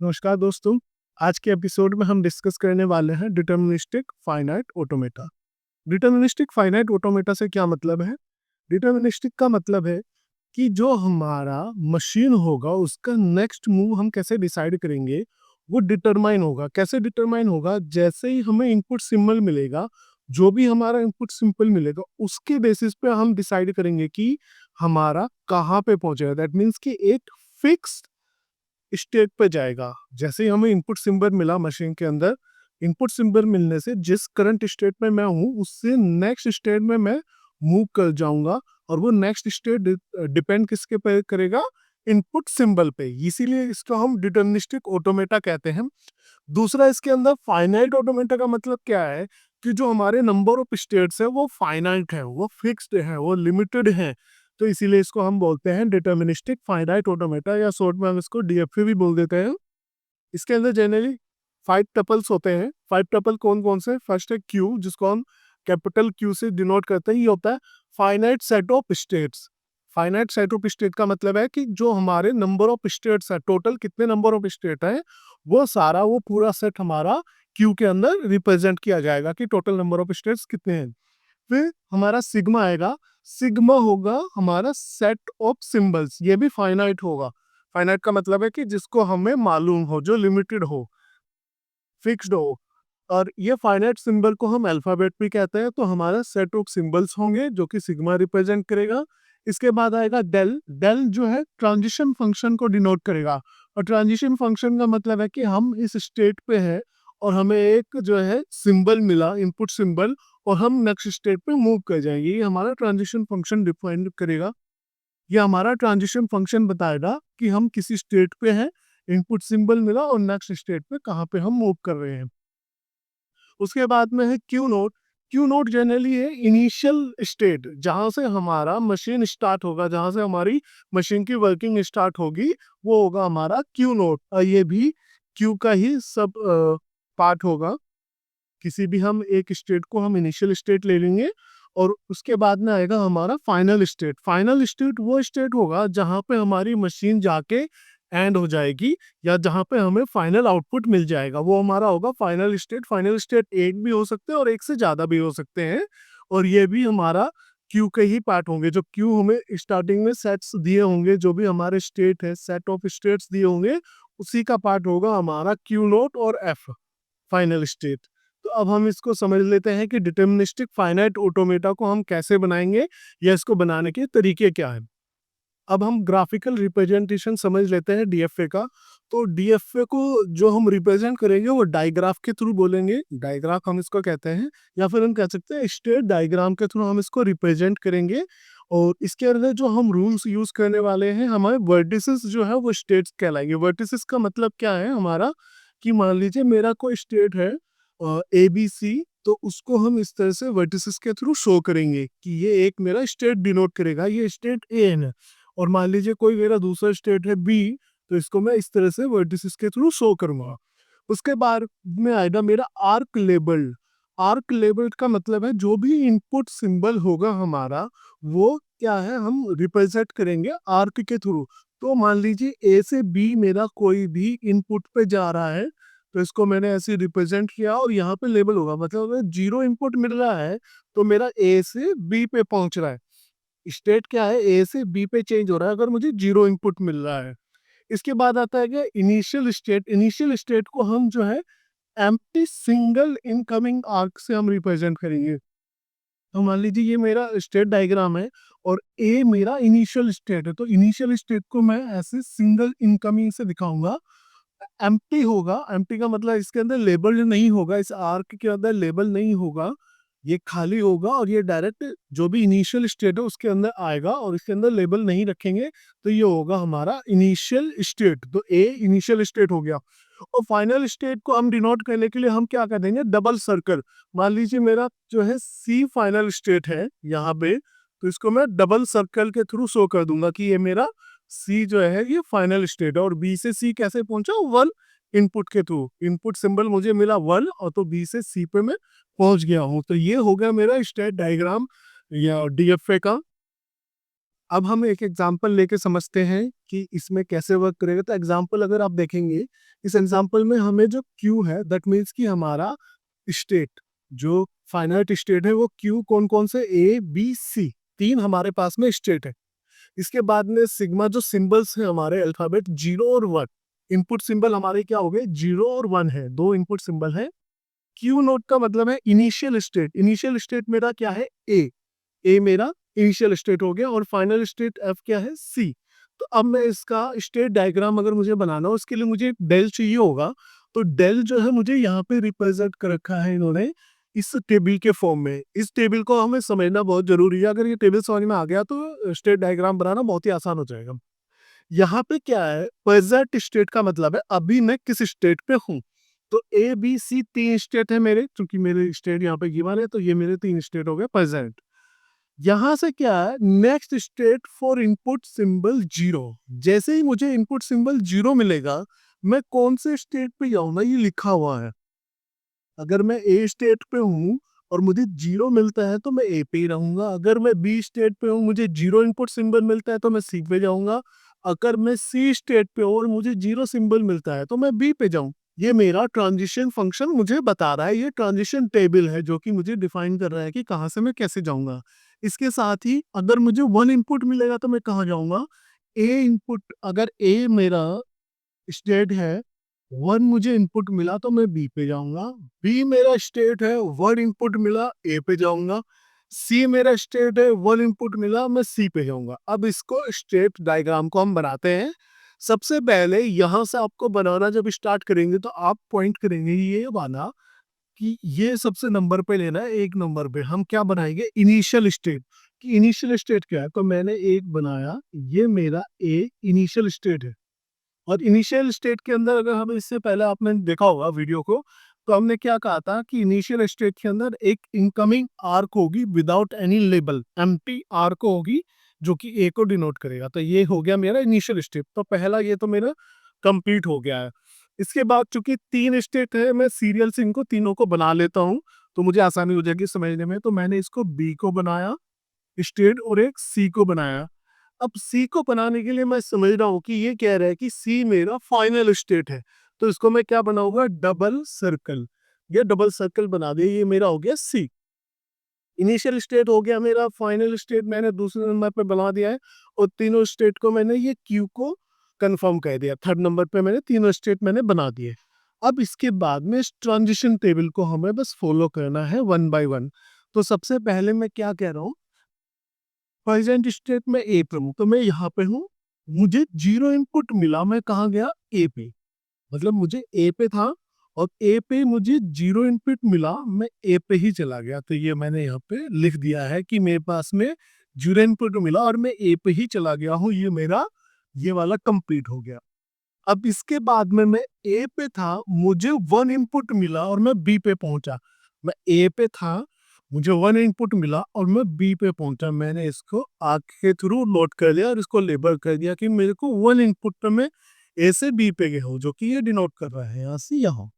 नमस्कार दोस्तों। आज के एपिसोड में हम डिस्कस करने वाले हैं deterministic finite automata. Deterministic finite automata से क्या मतलब है? डिटर्मिनिस्टिक का मतलब है कि जो हमारा मशीन होगा उसका नेक्स्ट मूव हम कैसे डिसाइड करेंगे, वो डिटरमाइन होगा। कैसे डिटरमाइन होगा? जैसे ही हमें इनपुट सिंबल मिलेगा, जो भी हमारा इनपुट सिंबल मिलेगा उसके बेसिस पे हम डिसाइड करेंगे कि हमारा कहाँ पे पहुंचेगा। दैट मीन्स कि एक फिक्स स्टेट पे जाएगा। जैसे ही हमें इनपुट सिंबल मिला मशीन के अंदर, इनपुट सिंबल मिलने से जिस करंट स्टेट में मैं हूँ उससे नेक्स्ट स्टेट में मैं मूव कर जाऊंगा, और वो नेक्स्ट स्टेट डिपेंड किसके पे करेगा? इनपुट सिंबल पे। इसीलिए इसको हम डिटर्मिनिस्टिक ऑटोमेटा कहते हैं। दूसरा, इसके अंदर फाइनाइट ऑटोमेटा का मतलब क्या है कि जो हमारे नंबर ऑफ स्टेट्स है वो फाइनाइट है, वो फिक्स्ड है, वो लिमिटेड है। तो इसीलिए इसको हम बोलते हैं डिटर्मिनिस्टिक फाइनाइट ऑटोमेटा, या शॉर्ट में हम इसको डीएफए भी बोल देते हैं। इसके अंदर जनरली 5 टपल्स होते हैं। 5 टपल कौन कौन से? फर्स्ट है क्यू, जिसको हम कैपिटल क्यू से डिनोट करते हैं। ये होता है finite set of states. Finite set of state का मतलब है कि जो हमारे नंबर ऑफ स्टेट्स है, टोटल कितने नंबर ऑफ स्टेट है, वो सारा वो पूरा सेट हमारा क्यू के अंदर रिप्रेजेंट किया जाएगा कि टोटल नंबर ऑफ स्टेट्स कितने हैं। फिर हमारा सिग्मा आएगा। सिग्मा होगा हमारा सेट ऑफ सिंबल्स, ये भी फाइनाइट होगा। फाइनाइट का मतलब है कि जिसको हमें मालूम हो, जो लिमिटेड हो, फिक्स्ड हो। और ये फाइनाइट सिंबल को हम अल्फाबेट भी कहते हैं। तो हमारा सेट ऑफ सिंबल्स होंगे जो कि सिग्मा रिप्रेजेंट करेगा। इसके बाद आएगा डेल। डेल जो है ट्रांजिशन फंक्शन को डिनोट करेगा। और ट्रांजिशन फंक्शन का मतलब है कि हम इस स्टेट पे हैं और हमें एक जो है सिंबल मिला, इनपुट सिंबल, और हम नेक्स्ट स्टेट पे मूव कर जाएंगे। ये हमारा ट्रांजिशन फंक्शन डिफाइन करेगा। ये हमारा ट्रांजिशन फंक्शन बताएगा कि हम किसी स्टेट पे हैं, इनपुट सिंबल मिला और नेक्स्ट स्टेट पे कहाँ पे हम मूव कर रहे हैं। उसके बाद में है Q note. Q note generally है इनिशियल स्टेट, जहाँ से हमारा मशीन स्टार्ट होगा, जहाँ से हमारी मशीन की वर्किंग स्टार्ट होगी, वो होगा हमारा क्यू नोट। और ये भी क्यू का ही सब पार्ट होगा। किसी भी हम एक स्टेट को हम इनिशियल स्टेट ले लेंगे, और उसके बाद में आएगा हमारा फाइनल स्टेट। फाइनल स्टेट वो स्टेट होगा जहाँ पे हमारी मशीन जाके एंड हो जाएगी, या जहाँ पे हमें फाइनल आउटपुट मिल जाएगा, वो हमारा होगा फाइनल स्टेट। फाइनल स्टेट एक भी हो सकते हैं और एक से ज़्यादा भी हो सकते हैं, और ये भी हमारा क्यू के ही पार्ट होंगे। जो क्यू हमें स्टार्टिंग में सेट्स दिए होंगे, जो भी हमारे स्टेट है, सेट ऑफ स्टेट्स दिए होंगे, उसी का पार्ट होगा हमारा क्यू नोट और एफ, फाइनल स्टेट। तो अब हम इसको समझ लेते हैं कि डिटर्मिनिस्टिक फाइनाइट ऑटोमेटा को हम कैसे बनाएंगे, या इसको बनाने के तरीके क्या हैं। अब हम ग्राफिकल रिप्रेजेंटेशन समझ लेते हैं डीएफए का। तो डीएफए को जो हम रिप्रेजेंट करेंगे वो डायग्राफ के थ्रू बोलेंगे। डायग्राफ हम इसको कहते हैं, या फिर हम कह सकते हैं स्टेट डायग्राम के थ्रू हम इसको रिप्रेजेंट करेंगे। और इसके अंदर जो हम रूल्स यूज करने वाले हैं, हमारे वर्टिसेस जो है वो स्टेट्स कहलाएंगे। वर्टिसेस का मतलब क्या है हमारा, कि मान लीजिए मेरा कोई स्टेट है ए बी सी, तो उसको हम इस तरह से वर्टिसेस के थ्रू शो करेंगे कि ये एक मेरा स्टेट डिनोट करेगा, ये स्टेट ए है। और मान लीजिए कोई मेरा दूसरा स्टेट है बी, तो इसको मैं इस तरह से वर्टिसेस के थ्रू शो करूंगा। उसके बाद में आएगा मेरा आर्क लेबल। आर्क लेबल का मतलब है जो भी इनपुट सिंबल होगा हमारा, वो क्या है, हम रिप्रेजेंट करेंगे आर्क के थ्रू। तो मान लीजिए ए से बी मेरा कोई भी इनपुट पे जा रहा है, तो इसको मैंने ऐसे रिप्रेजेंट किया, और यहाँ पे लेबल होगा, मतलब अगर जीरो इनपुट मिल रहा है तो मेरा ए से बी पे पहुंच रहा है। स्टेट क्या है, ए से बी पे चेंज हो रहा है अगर मुझे जीरो इनपुट मिल रहा है। इसके बाद आता है कि इनिशियल स्टेट। इनिशियल स्टेट को हम जो है एम्प्टी सिंगल इनकमिंग आर्क से हम रिप्रेजेंट करेंगे। तो मान लीजिए ये मेरा स्टेट डायग्राम है, और ए मेरा इनिशियल स्टेट है, तो इनिशियल स्टेट को मैं ऐसे सिंगल इनकमिंग से दिखाऊंगा। एम्प्टी होगा। एम्प्टी का मतलब इसके अंदर लेबल नहीं होगा, इस आर्क के अंदर लेबल नहीं होगा, ये खाली होगा, और ये डायरेक्ट जो भी इनिशियल स्टेट है उसके अंदर आएगा, और इसके अंदर लेबल नहीं रखेंगे। तो ये होगा हमारा इनिशियल स्टेट। तो ए इनिशियल स्टेट हो गया। और फाइनल स्टेट को हम डिनोट करने के लिए हम क्या कर देंगे, डबल सर्कल। मान लीजिए मेरा जो है सी फाइनल स्टेट है यहाँ पे, तो इसको मैं डबल सर्कल के थ्रू शो कर दूंगा कि ये मेरा सी जो है ये फाइनल स्टेट है। और बी से सी कैसे पहुंचा, वन इनपुट के थ्रू। इनपुट सिंबल मुझे मिला वन, और तो बी से सी पे मैं पहुंच गया हूं। तो ये हो गया मेरा स्टेट डायग्राम या डीएफए का। अब हम एक एग्जांपल लेके समझते हैं कि इसमें कैसे वर्क करेगा। तो एग्जांपल अगर आप देखेंगे, इस एग्जांपल में हमें जो क्यू है दैट मीन्स कि हमारा स्टेट, जो फाइनाइट स्टेट है वो क्यू कौन कौन से, ए बी सी, तीन हमारे पास में स्टेट है। इसके बाद में सिग्मा जो सिंबल्स है हमारे अल्फाबेट 0 और 1, इनपुट सिंबल हमारे क्या हो गए 0 और 1 है, दो इनपुट सिंबल है। क्यू नोट का मतलब है इनिशियल स्टेट, इनिशियल स्टेट मेरा क्या है ए मेरा इनिशियल स्टेट हो गया, और फाइनल स्टेट एफ क्या है सी। तो अब मैं इसका स्टेट डायग्राम अगर मुझे बनाना हो, उसके लिए मुझे एक डेल चाहिए होगा। तो डेल जो है मुझे यहाँ पे रिप्रेजेंट कर रखा है इन्होंने इस टेबल के फॉर्म में। इस टेबल को हमें समझना बहुत जरूरी है, अगर ये टेबल समझ में आ गया तो स्टेट डायग्राम बनाना बहुत ही आसान हो जाएगा। यहाँ पे क्या है, प्रेजेंट स्टेट का मतलब है अभी मैं किस स्टेट पे हूँ। तो ए बी सी तीन स्टेट है मेरे, क्योंकि मेरे स्टेट यहाँ पे गिवन है, तो ये मेरे तीन स्टेट हो गए प्रेजेंट। यहां से क्या है, next state for input symbol 0, जैसे ही मुझे इनपुट सिंबल 0 मिलेगा मैं कौन से स्टेट पे जाऊंगा, ये लिखा हुआ है। अगर मैं ए स्टेट पे हूँ और मुझे 0 मिलता है तो मैं ए पे ही रहूंगा। अगर मैं बी स्टेट पे हूँ, मुझे 0 इनपुट सिंबल मिलता है तो मैं सी पे जाऊंगा। अगर मैं सी स्टेट पे हूँ और मुझे 0 सिंबल मिलता है तो मैं बी पे जाऊं। ये मेरा ट्रांजिशन फंक्शन मुझे बता रहा है, ये ट्रांजिशन टेबल है जो कि मुझे डिफाइन कर रहा है कि कहाँ से मैं कैसे जाऊंगा। इसके साथ ही अगर मुझे 1 इनपुट मिलेगा तो मैं कहाँ जाऊंगा, ए इनपुट, अगर ए मेरा स्टेट है, 1 मुझे इनपुट मिला तो मैं बी पे जाऊंगा। बी मेरा स्टेट है, 1 इनपुट मिला ए पे जाऊंगा। सी मेरा स्टेट है, 1 इनपुट मिला मैं सी पे जाऊंगा। अब इसको स्टेट डायग्राम को हम बनाते हैं। सबसे पहले यहां से आपको बनाना जब स्टार्ट करेंगे तो आप पॉइंट करेंगे ये वाला कि ये सबसे नंबर पे लेना है। एक नंबर पे हम क्या बनाएंगे, इनिशियल स्टेट। कि इनिशियल स्टेट क्या है, तो मैंने एक बनाया, ये मेरा ए इनिशियल स्टेट है। और इनिशियल स्टेट के अंदर अगर हम, इससे पहले आपने देखा होगा वीडियो को, तो हमने क्या कहा था कि इनिशियल स्टेट के अंदर एक इनकमिंग आर्क होगी without any label, empty arc होगी जो कि ए को डिनोट करेगा। तो ये हो गया मेरा इनिशियल स्टेट। तो पहला ये तो मेरा कंप्लीट हो गया है। इसके बाद चूंकि तीन स्टेट है, मैं सीरियल से इनको तीनों को बना लेता हूँ तो मुझे आसानी हो जाएगी समझने में। तो मैंने इसको बी को बनाया स्टेट और एक सी को बनाया। अब सी को बनाने के लिए मैं समझ रहा हूँ कि ये कह रहा है कि सी मेरा फाइनल स्टेट है, तो इसको मैं क्या बनाऊंगा, डबल सर्कल। ये डबल सर्कल बना दिया, ये मेरा हो गया सी। इनिशियल स्टेट हो गया मेरा, फाइनल स्टेट मैंने दूसरे नंबर पे बना दिया है, और तीनों स्टेट को मैंने ये क्यू को कंफर्म कर दिया। थर्ड नंबर पे मैंने तीनों स्टेट मैंने बना दिए। अब इसके बाद में इस ट्रांजिशन टेबल को हमें बस फॉलो करना है 1 by 1। तो सबसे पहले मैं क्या कह रहा हूँ, प्रेजेंट स्टेट में ए पे हूँ तो मैं यहाँ पे हूँ, मुझे 0 इनपुट मिला, मैं कहाँ गया ए पे। मतलब मुझे ए पे था और ए पे मुझे 0 इनपुट मिला, मैं ए पे ही चला गया। तो ये मैंने यहाँ पे लिख दिया है कि मेरे पास में 0 इनपुट मिला और मैं ए पे ही चला गया हूँ। ये मेरा ये वाला कंप्लीट हो गया। अब इसके बाद में मैं ए पे था, मुझे 1 इनपुट मिला और मैं बी पे पहुंचा। मैं ए पे था, मुझे 1 इनपुट मिला और मैं बी पे पहुंचा। मैंने इसको आग के थ्रू नोट कर लिया और इसको लेबल कर दिया कि मेरे को 1 इनपुट पे मैं ए से बी पे गया हूँ, जो कि ये डिनोट कर रहा है यहाँ से यहाँ।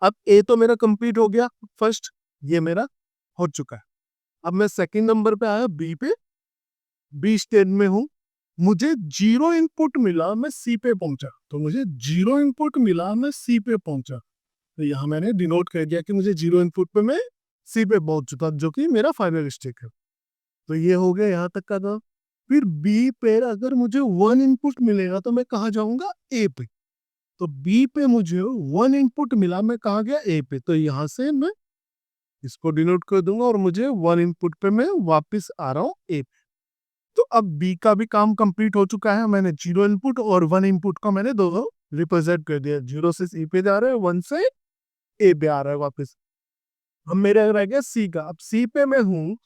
अब ए तो मेरा कंप्लीट हो गया फर्स्ट, ये मेरा हो चुका है। अब मैं सेकंड नंबर पे आया बी पे, बी स्टेज में हूँ, मुझे 0 इनपुट मिला, मैं सी पे पहुंचा। तो मुझे 0 इनपुट मिला, मैं सी पे पहुंचा। तो यहाँ मैंने डिनोट कर दिया कि मुझे 0 इनपुट पे मैं सी पे पहुंच चुका, जो कि मेरा फाइनल स्टेट है। तो ये हो गया यहाँ तक का था। फिर बी पे अगर मुझे 1 इनपुट मिलेगा तो मैं कहाँ जाऊंगा, ए पे। तो बी पे मुझे 1 इनपुट मिला, मैं कहाँ गया, ए पे। तो यहाँ से मैं इसको डिनोट कर दूंगा और मुझे 1 इनपुट पे मैं वापस आ रहा हूँ ए पे। तो अब बी का भी काम कंप्लीट हो चुका है। मैंने 0 इनपुट और 1 इनपुट का मैंने दोनों रिप्रेजेंट कर दिया। 0 से सी पे जा रहा है, 1 से ए पे आ रहा है वापस। अब मेरे रह गया सी का। अब सी पे मैं हूँ,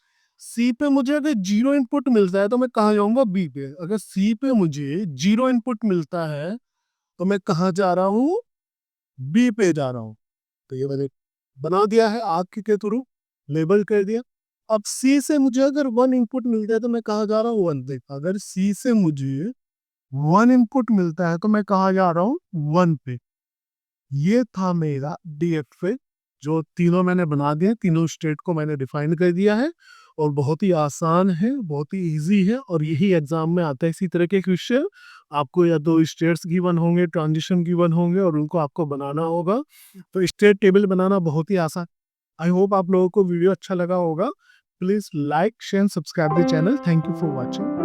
सी पे मुझे अगर 0 इनपुट मिलता है तो मैं कहाँ जाऊंगा, बी पे। अगर सी पे मुझे 0 इनपुट मिलता है तो मैं कहाँ जा रहा हूँ, बी पे जा रहा हूँ। तो ये मैंने बना दिया है आग के थ्रू, लेबल कर दिया। अब सी से मुझे अगर 1 इनपुट मिलता है तो मैं कहाँ जा रहा हूँ, 1 पे। अगर सी से मुझे 1 इनपुट मिलता है तो मैं कहाँ जा रहा हूँ, 1 पे। ये था मेरा डीएफए, जो तीनों मैंने बना दिए, तीनों स्टेट को मैंने डिफाइन कर दिया है। और बहुत ही आसान है, बहुत ही ईज़ी है और यही एग्ज़ाम में आता है। इसी तरह के क्वेश्चन आपको या तो स्टेट्स गिवन होंगे, ट्रांज़िशन गिवन होंगे और उनको आपको बनाना होगा। तो स्टेट टेबल बनाना बहुत ही आसान। आई होप आप लोगों को वीडियो अच्छा लगा होगा। Please like, share, subscribe the channel. Thank you for watching.